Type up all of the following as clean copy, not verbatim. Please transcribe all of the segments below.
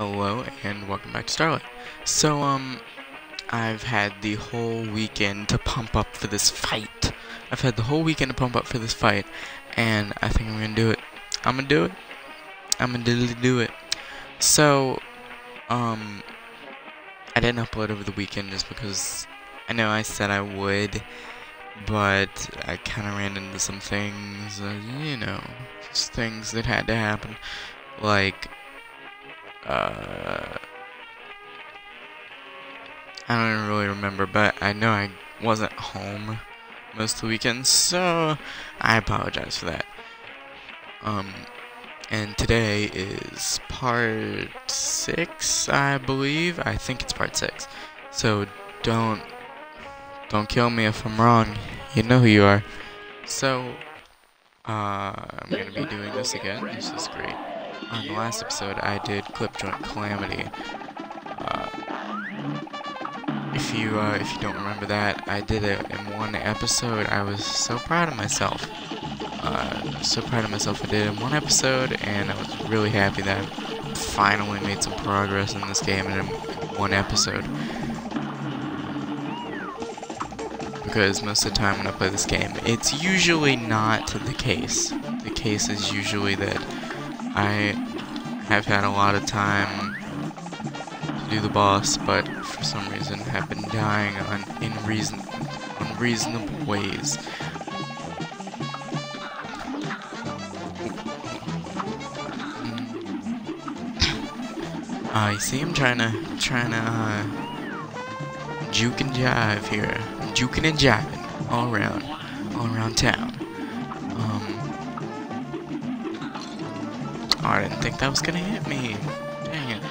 Hello and welcome back to Starlight. So, I've had the whole weekend to pump up for this fight. I've had the whole weekend to pump up for this fight, and I think I'm gonna do it. I'm gonna do it. I'm gonna do it. So, I didn't upload over the weekend just because I know I said I would, but I kind of ran into some things, just things that had to happen, like, I don't even really remember, but I know I wasn't home most of the weekend, so I apologize for that. And today is part 6, I believe. I think it's part 6. So don't kill me if I'm wrong. You know who you are. So I'm gonna be doing this again. This is great. On the last episode, I did Clip Joint Calamity. If you don't remember that, I did it in one episode. I was so proud of myself. So proud of myself. I did it in one episode, and I was really happy that I finally made some progress in this game in one episode. Because most of the time when I play this game, it's usually not the case. The case is usually that I have had a lot of time to do the boss, but for some reason have been dying on unreasonable ways. You see him trying to juke and jive here. I'm juking and jiving all around town. Oh, I didn't think that was gonna hit me. Dang it.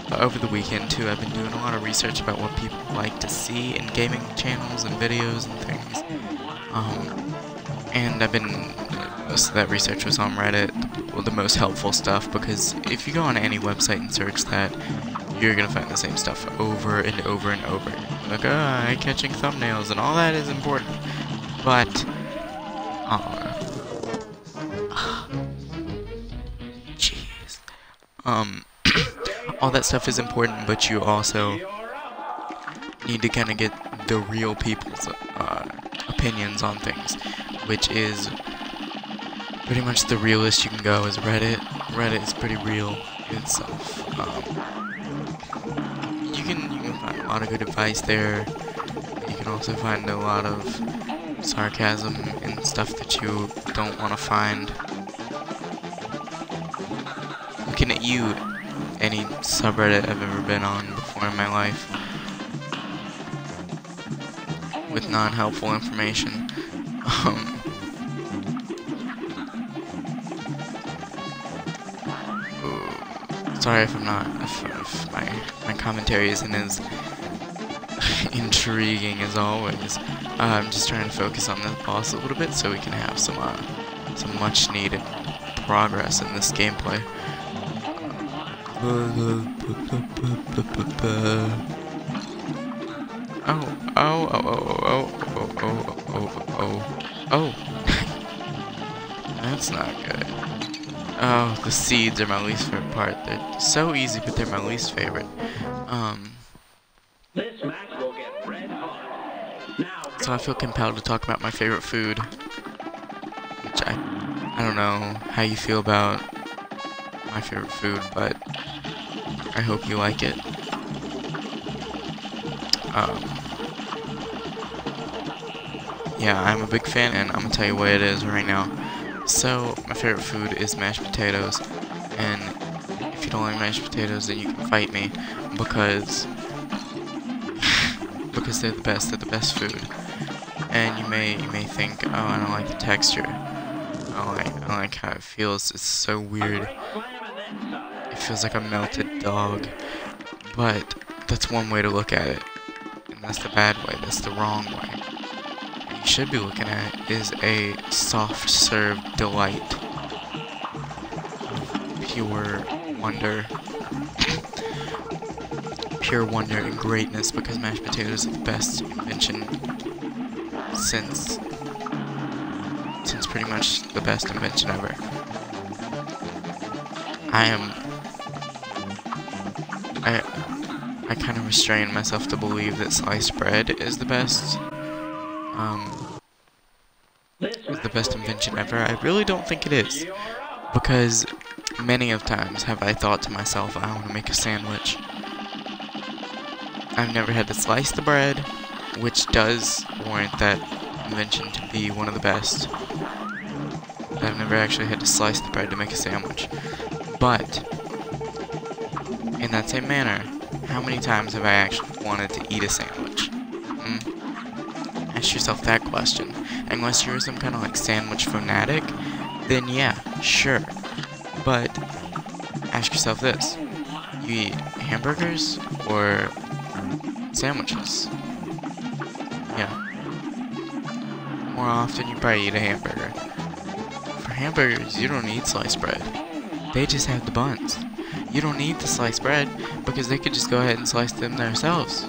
But over the weekend too, I've been doing a lot of research about what people like to see in gaming channels and videos and things. And most of that research was on Reddit, well, the most helpful stuff, because if you go on any website and search that, you're gonna find the same stuff over and over and over. Like, eye-catching thumbnails and all that is important, but, jeez, all that stuff is important, but you also need to kind of get the real people's opinions on things, which is pretty much the realest you can go is Reddit. Reddit is pretty real itself. You can find a lot of good advice there. You can also find a lot of sarcasm and stuff that you don't want to find. Looking at you, any subreddit I've ever been on before in my life, with non-helpful information. Sorry if my commentary isn't as intriguing as always. I'm just trying to focus on this boss a little bit so we can have some much needed progress in this gameplay. Oh. That's not good. Oh, the seeds are my least favorite part. They're so easy, but they're my least favorite. So I feel compelled to talk about my favorite food, which I don't know how you feel about my favorite food, but I hope you like it. Yeah, I'm a big fan, and I'm gonna tell you what it is right now. So, my favorite food is mashed potatoes, and if you don't like mashed potatoes, then you can fight me, because they're the best food. And you may think, oh, I don't like the texture, I don't like how it feels, it's so weird, it feels like a melted dog, but that's one way to look at it, and that's the bad way, that's the wrong way. Should be looking at is a soft serve delight, pure wonder and greatness, because mashed potatoes are the best invention since pretty much the best invention ever. I kind of restrain myself to believe that sliced bread is the best invention ever. I really don't think it is, because many of times have I thought to myself, I want to make a sandwich. I've never had to slice the bread, which does warrant that invention to be one of the best. I've never actually had to slice the bread to make a sandwich. But, in that same manner, how many times have I actually wanted to eat a sandwich? Ask yourself that question. Unless you're some kind of like sandwich fanatic, then yeah, sure. But, ask yourself this. You eat hamburgers or sandwiches? Yeah. More often, you probably eat a hamburger. For hamburgers, you don't need sliced bread. They just have the buns. You don't need the sliced bread, because they could just go ahead and slice them themselves.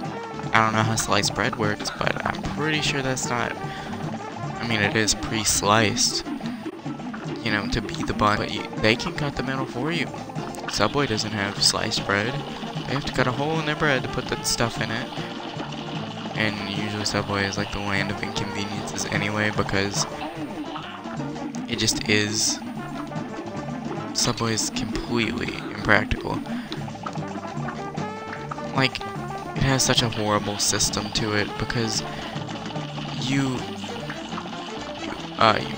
I don't know how sliced bread works, but I'm pretty sure that's not... I mean, it is pre-sliced, you know, to be the bun, but they can cut the middle for you. Subway doesn't have sliced bread. They have to cut a hole in their bread to put the stuff in it. And usually Subway is like the land of inconveniences anyway, because it just is. Subway is completely impractical. Like, it has such a horrible system to it, because you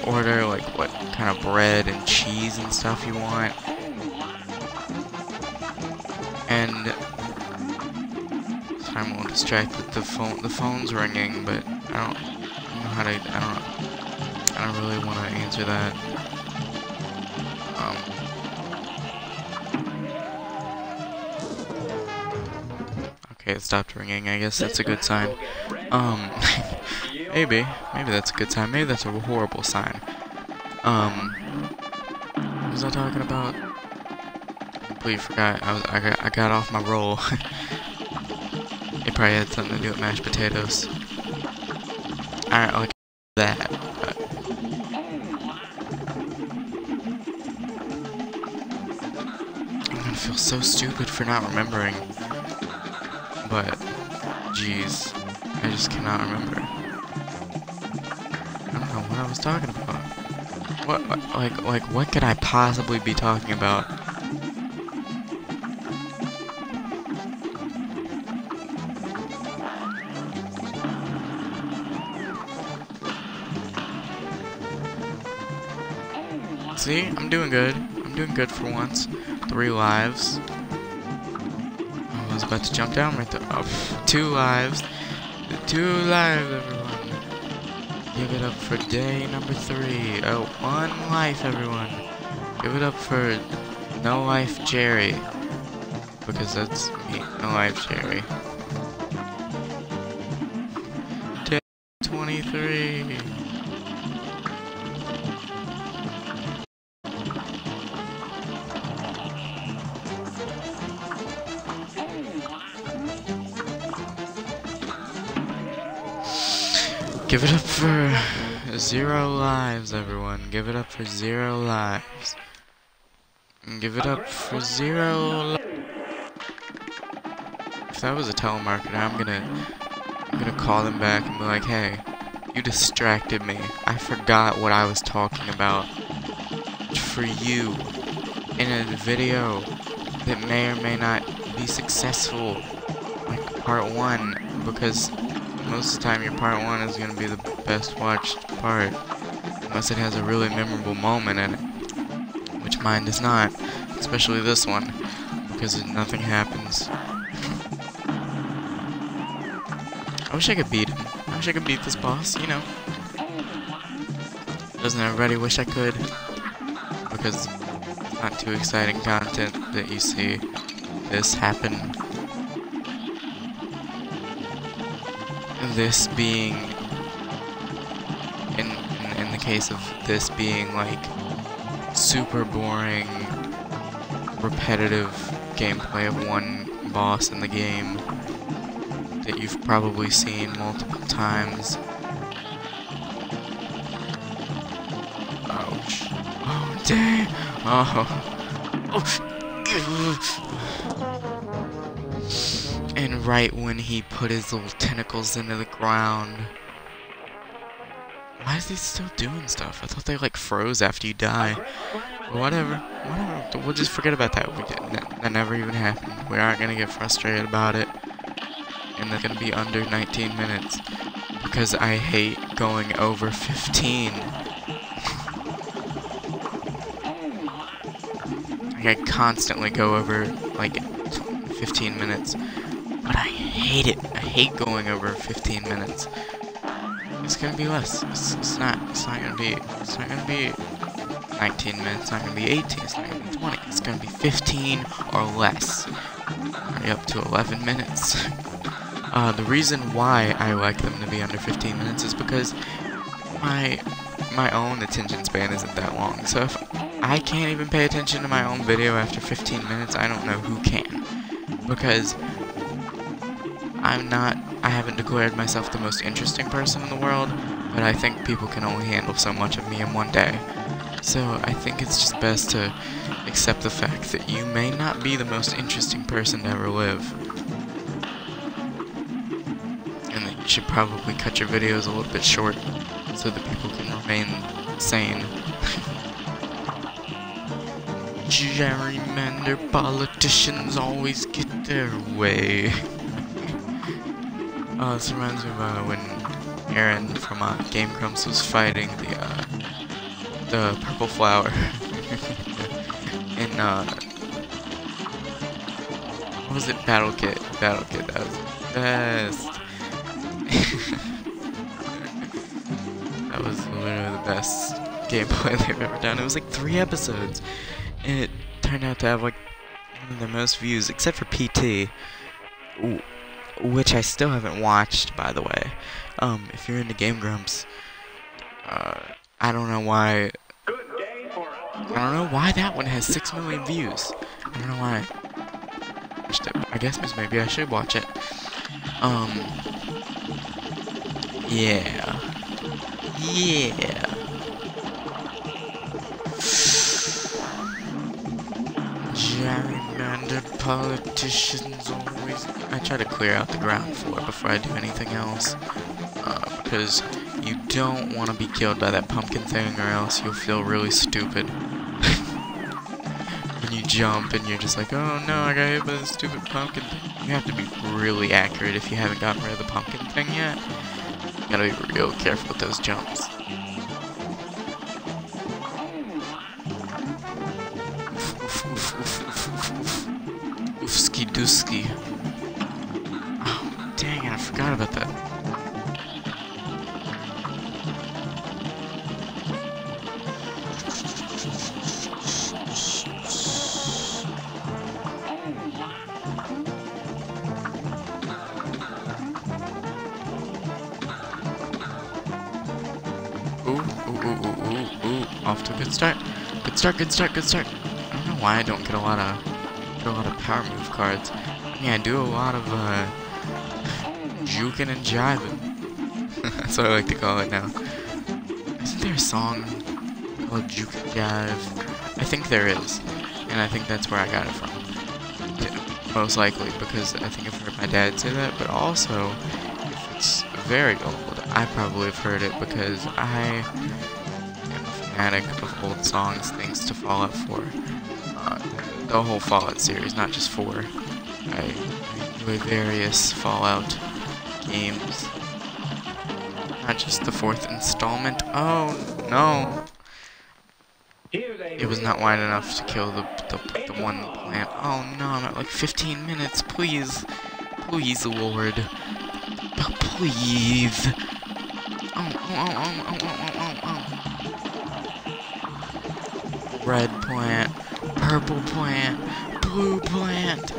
order like what kind of bread and cheese and stuff you want, and I'm a little distracted. The phone's ringing, but I don't know how to. I don't really want to answer that. Okay, it stopped ringing. I guess that's a good sign. Maybe that's a good sign. Maybe that's a horrible sign. What was I talking about? I completely forgot. I got off my roll. It probably had something to do with mashed potatoes. Alright, I'll get that. But I'm gonna feel so stupid for not remembering. But, jeez, I just cannot remember. I don't know what I was talking about. What could I possibly be talking about? See, I'm doing good. I'm doing good for once. 3 lives. I was about to jump down right there. Oh, 2 lives. 2 lives, everyone. Give it up for day number 3. Oh, 1 life, everyone. Give it up for No Life Jerry. Because that's me. No Life Jerry. Day 23. Give it up for 0 lives, everyone. Give it up for 0 lives. Give it up for 0 lives. If that was a telemarketer, I'm gonna call them back and be like, hey, you distracted me. I forgot what I was talking about for you in a video that may or may not be successful, like part 1, because most of the time your part 1 is going to be the best watched part, unless it has a really memorable moment in it, which mine does not, especially this one, because nothing happens. I wish I could beat him. I wish I could beat this boss, you know. Doesn't everybody wish I could? Because it's not too exciting content that you see this happen. This being, in the case of this being like super boring, repetitive gameplay of one boss in the game that you've probably seen multiple times. Ouch. Oh, dang. Oh. And right when he put his little tentacles into the ground. Why is he still doing stuff? I thought they like froze after you die. But whatever. We'll just forget about that. That never even happened. We aren't gonna get frustrated about it. And they're gonna be under 19 minutes. Because I hate going over 15. I constantly go over like 15 minutes. But I hate it. I hate going over 15 minutes. It's gonna be less. It's not gonna be 19 minutes. It's not gonna be 18. It's not gonna be 20. It's gonna be 15 or less. Already up to 11 minutes. The reason why I like them to be under 15 minutes is because my own attention span isn't that long. So if I can't even pay attention to my own video after 15 minutes, I don't know who can. Because I haven't declared myself the most interesting person in the world, but I think people can only handle so much of me in one day. So I think it's just best to accept the fact that you may not be the most interesting person to ever live. And that you should probably cut your videos a little bit short so that people can remain sane. Gerrymander politicians always get their way. This reminds me of when Aaron from Game Grumps was fighting the purple flower. And what was it? Battle Kit. That was the best. That was literally the best gameplay they've ever done. It was like 3 episodes, and it turned out to have like one of the most views, except for PT. Ooh. Which I still haven't watched, by the way. If you're into Game Grumps, I don't know why. I don't know why that one has 6 million views. I don't know why. I guess maybe I should watch it. Yeah. Gerrymander politicians always. I try to clear out the ground floor before I do anything else, because you don't want to be killed by that pumpkin thing, or else you'll feel really stupid. When you jump and you're just like, oh no, I got hit by this stupid pumpkin thing. You have to be really accurate if you haven't gotten rid of the pumpkin thing yet. You gotta be real careful with those jumps. Oofski dooski. Oh, dang it, I forgot about that. Ooh. Off to a good start. Good start. I don't know why I don't get a lot of power move cards. I mean, I do a lot of juking and jiving. That's what I like to call it now. Isn't there a song called Juke and Jive? I think there is, and I think that's where I got it from. Most likely, because I think I've heard my dad say that, but also, if it's very old, I probably have heard it because I am a fanatic of old songs thanks to Fallout 4. The whole Fallout series, not just 4. I enjoy various Fallout games. Not just the 4th installment. Oh, no. It was not wide enough to kill the one plant. Oh, no, I'm at like 15 minutes. Please. Please, Lord. Please. Oh. Red plant. Purple plant, blue plant.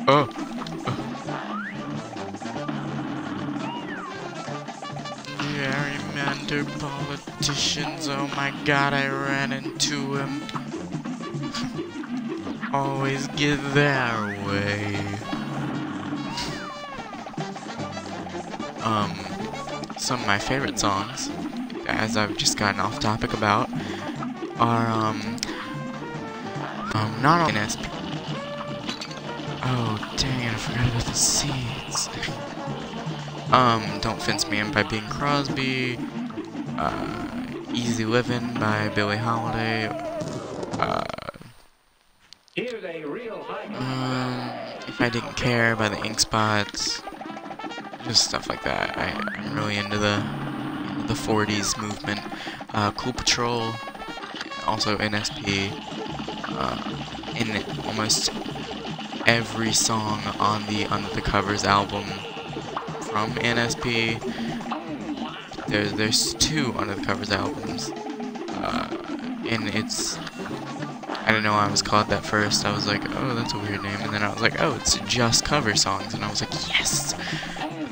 Oh. Gerrymander politicians, oh my god, I ran into him. Always get their way. some of my favorite songs, as I've just gotten off topic about, are not on NSP. Oh dang, I forgot about the seeds. Don't Fence Me In by Bing Crosby, Easy Livin' by Billie Holiday, If I Didn't Care by the Ink Spots, just stuff like that. I'm really into the 40s movement. Cool Patrol, also NSP, in almost every song on the Under the Covers album from NSP. There's 2 Under the Covers albums, and it's, I didn't know I was called that first. I was like, oh, that's a weird name, and then I was like, oh, it's just cover songs, and I was like, yes,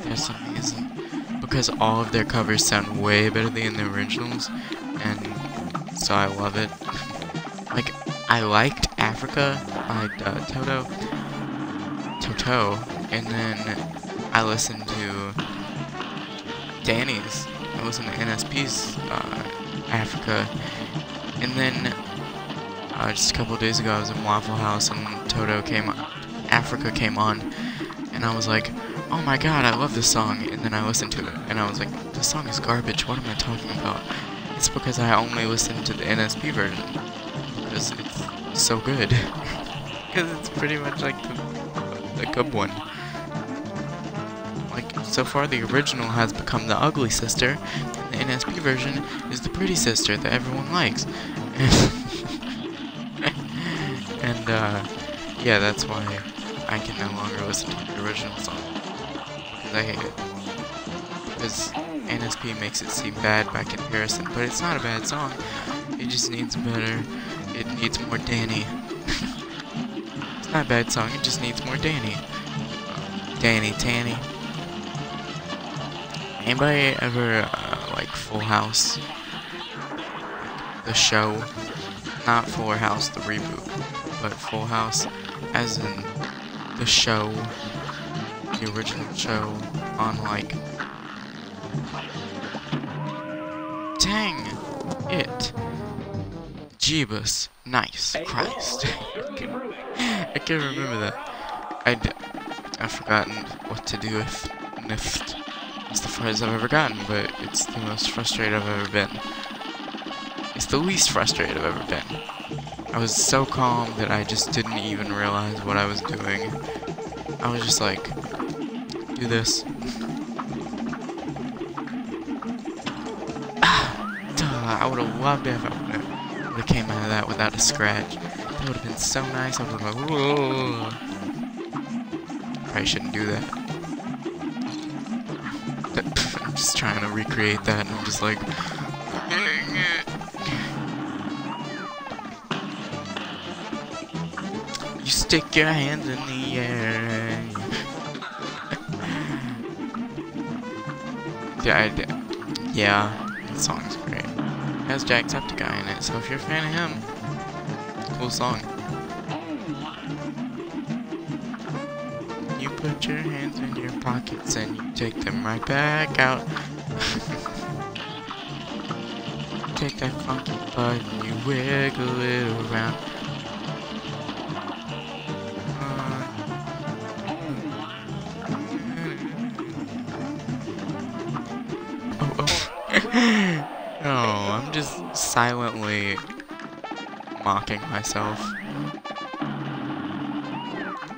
that's amazing, because all of their covers sound way better than the originals, and so I love it. Like, I liked Africa by Toto, and then I listened to Danny's, I listened to NSP's Africa, and then just a couple of days ago I was in Waffle House and Africa came on, and I was like, oh my god, I love this song, and then I listened to it, and I was like, this song is garbage, what am I talking about? It's because I only listened to the NSP version, because it's so good, because it's pretty much like the good one. Like, so far the original has become the ugly sister, and the NSP version is the pretty sister that everyone likes. And, yeah, that's why I can no longer listen to the original song, because I hate it. Because NSP makes it seem bad by comparison, but it's not a bad song. It just needs it needs more Danny. It's not a bad song, it just needs more Danny. Danny Tanny. Anybody ever, like Full House? The show? Not Fuller House, the reboot, but Full House, as in the show, the original show, on like, dang it, Jeebus, nice, Christ, I can't remember that. I've forgotten what to do with Nift. It's the farthest I've ever gotten, but it's the most frustrated I've ever been. It's the least frustrated I've ever been. I was so calm that I just didn't even realize what I was doing. I was just like, do this. I would have loved it if I would have came out of that without a scratch. That would have been so nice. I would have been like, whoa. Probably shouldn't do that. I'm just trying to recreate that, and I'm just like, you stick your hands in the air. Yeah, that song's great. It has Jacksepticeye in it, so if you're a fan of him, cool song. You put your hands in your pockets and you take them right back out. Take that funky butt and you wiggle it around. Oh, I'm just silently mocking myself.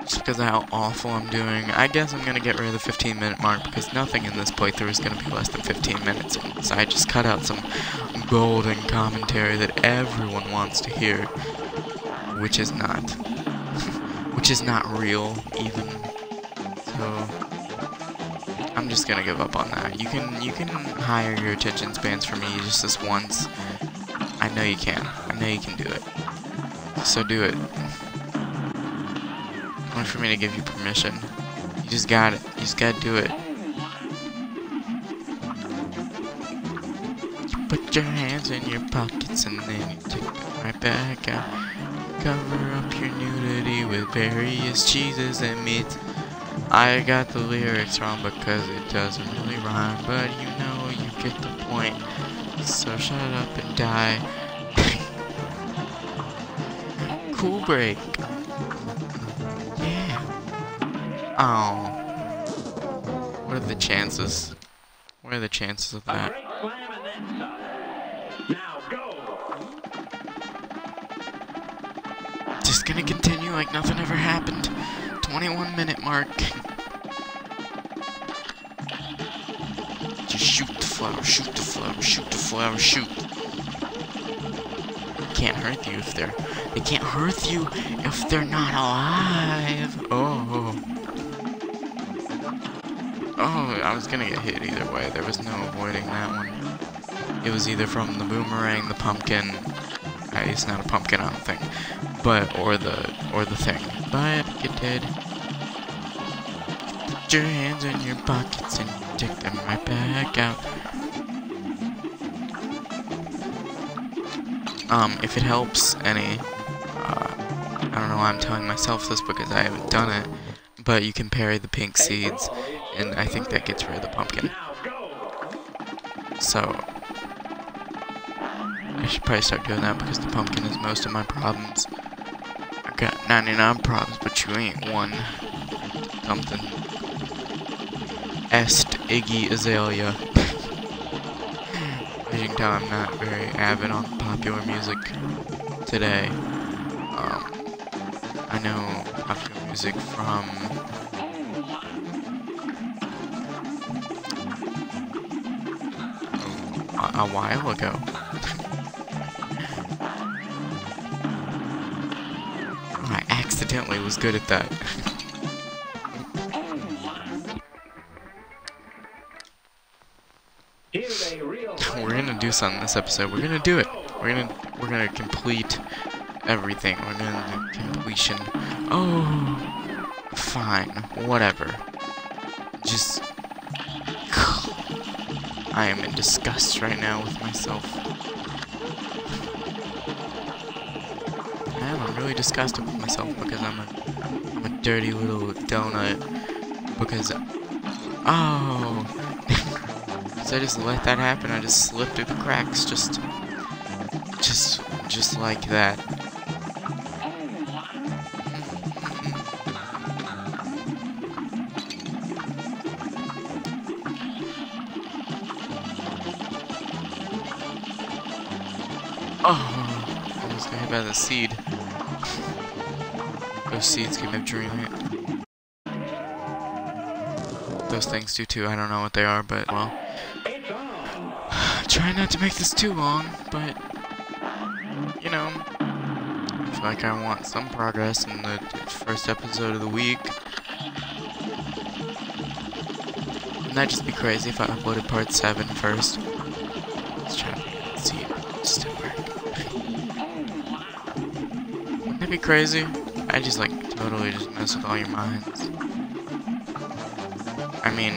Just because of how awful I'm doing. I guess I'm gonna get rid of the 15-minute mark because nothing in this playthrough is gonna be less than 15 minutes. So I just cut out some golden commentary that everyone wants to hear, which is not. Which is not real, even. So I'm just gonna give up on that. You can hire your attention spans for me just this once. I know you can. I know you can do it. So do it. Only for me to give you permission. You just got it. You just gotta do it. You put your hands in your pockets and then you take them right back out. Cover up your nudity with various cheeses and meats. I got the lyrics wrong because it doesn't really rhyme, but you know, you get the point. So shut up and die. Cool break. Yeah. Oh. What are the chances? What are the chances of that? Just gonna continue like nothing ever happened. 21-minute mark. Just shoot the flower, shoot the flower, shoot the flower, shoot. Can't hurt you if they can't hurt you if they're not alive. Oh. Oh, I was gonna get hit either way. There was no avoiding that one. It was either from the boomerang, the pumpkin. It's not a pumpkin, I don't think. But or the thing. But get dead. Put your hands in your pockets and take them right back out. If it helps any, I don't know why I'm telling myself this because I haven't done it, but you can parry the pink seeds, and I think that gets rid of the pumpkin. So, I should probably start doing that because the pumpkin is most of my problems. I got 99 problems, but you ain't one. Something. Est Iggy Azalea. As you can tell, I'm not very avid on popular music today. I know popular music from a while ago. I accidentally was good at that. We're gonna do something this episode. We're gonna do it. We're gonna complete everything. We're gonna do completion. Oh, fine, whatever. Just, I am in disgust right now with myself. I'm really disgusted with myself because I'm a dirty little donut. Because, oh. So I just let that happen. I just slipped through the cracks, just like that. Oh, I was gonna hit by the seed. Those seeds give me a dream hit. Those things do too. I don't know what they are, but well. Try not to make this too long, but you know, I feel like I want some progress in the first episode of the week. Wouldn't that just be crazy if I uploaded part 7 first? Let's try to see it. Just didn't work. Wouldn't that be crazy? I just like totally just mess with all your minds. I mean,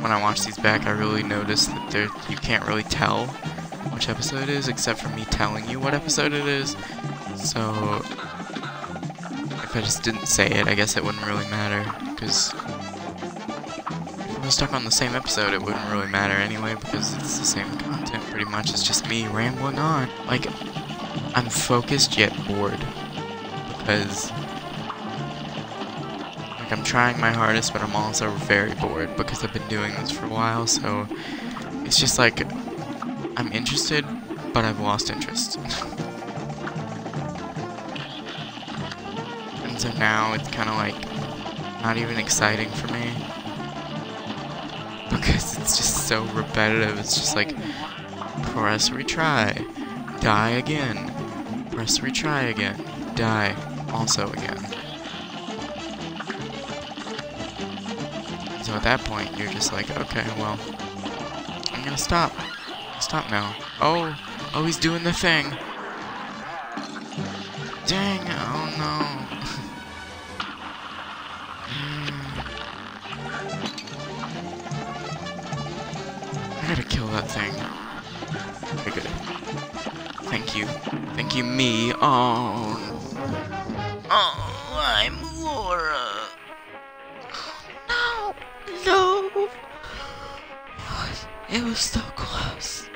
when I watch these back, I really notice that you can't really tell which episode it is, except for me telling you what episode it is. So, if I just didn't say it, I guess it wouldn't really matter, because if I was stuck on the same episode, it wouldn't really matter anyway, because it's the same content, pretty much. It's just me rambling on. Like, I'm focused yet bored, because I'm trying my hardest, but I'm also very bored because I've been doing this for a while, so it's just like, I'm interested, but I've lost interest. And so now it's kind of like, not even exciting for me, because it's just so repetitive. It's just like, press retry, die again, press retry again, die also again. So at that point, you're just like, okay, well, I'm gonna stop. Stop now. Oh, he's doing the thing. Dang, oh no. I gotta kill that thing. Okay, good. Thank you. Thank you, me. Oh, I'm Laura. It was so close.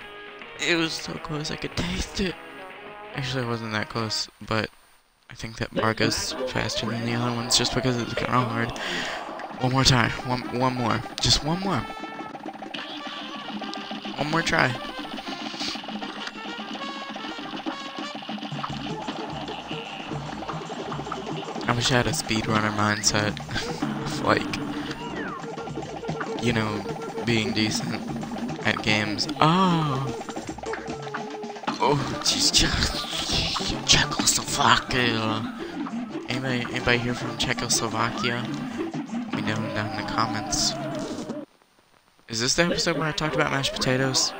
It was so close, I could taste it. Actually, it wasn't that close, but I think that bar goes faster than the other ones just because it's kind of hard. One more time. One more. Just one more. One more try. I wish I had a speedrunner mindset of, like, you know, being decent at games. Oh! Oh, jeez, Czechoslovakia. Anybody here from Czechoslovakia? Let me know down in the comments. Is this the episode where I talked about mashed potatoes?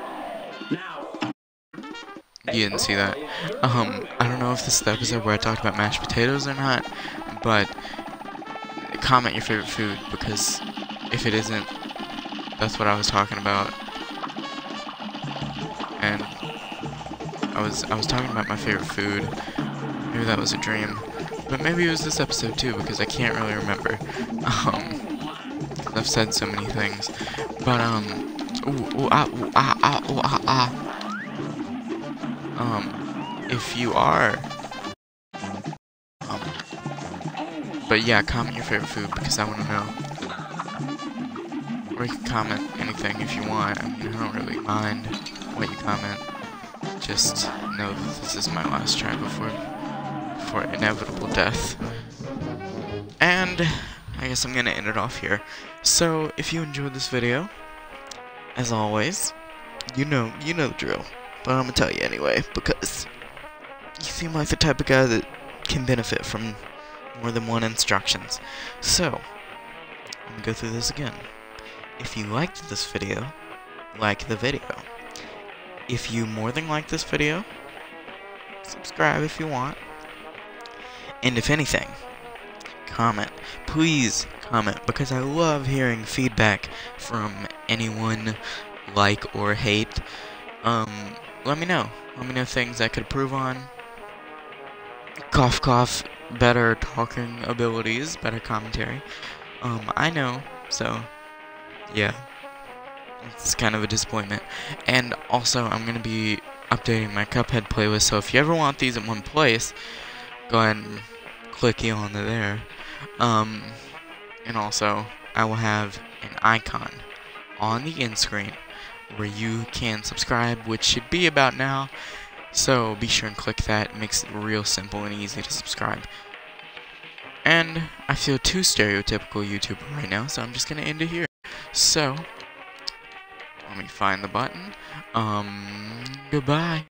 You didn't see that. I don't know if this is the episode where I talked about mashed potatoes or not, but comment your favorite food, because if it isn't, that's what I was talking about. And I was talking about my favorite food. Maybe that was a dream, but maybe it was this episode too, because I can't really remember. I've said so many things, but if you are, but yeah, comment your favorite food, because I want to know. Or you can comment anything if you want. I mean, I don't really mind what you comment. Just know that this is my last try before inevitable death. And I guess I'm gonna end it off here. So if you enjoyed this video, as always, you know the drill. But I'm gonna tell you anyway, because you seem like the type of guy that can benefit from more than one instructions. So I'm gonna go through this again. If you liked this video, like the video. If you more than like this video, subscribe if you want. And if anything, comment. Please comment, because I love hearing feedback from anyone, like or hate. Let me know. Let me know things I could improve on. Cough cough, better talking abilities, better commentary. I know, so yeah. It's kind of a disappointment. And also, I'm going to be updating my Cuphead playlist, so if you ever want these in one place, go ahead and click on there. And also, I will have an icon on the end screen where you can subscribe, which should be about now. So be sure and click that. It makes it real simple and easy to subscribe. And I feel too stereotypical YouTuber right now, so I'm just going to end it here. So let me find the button. Goodbye.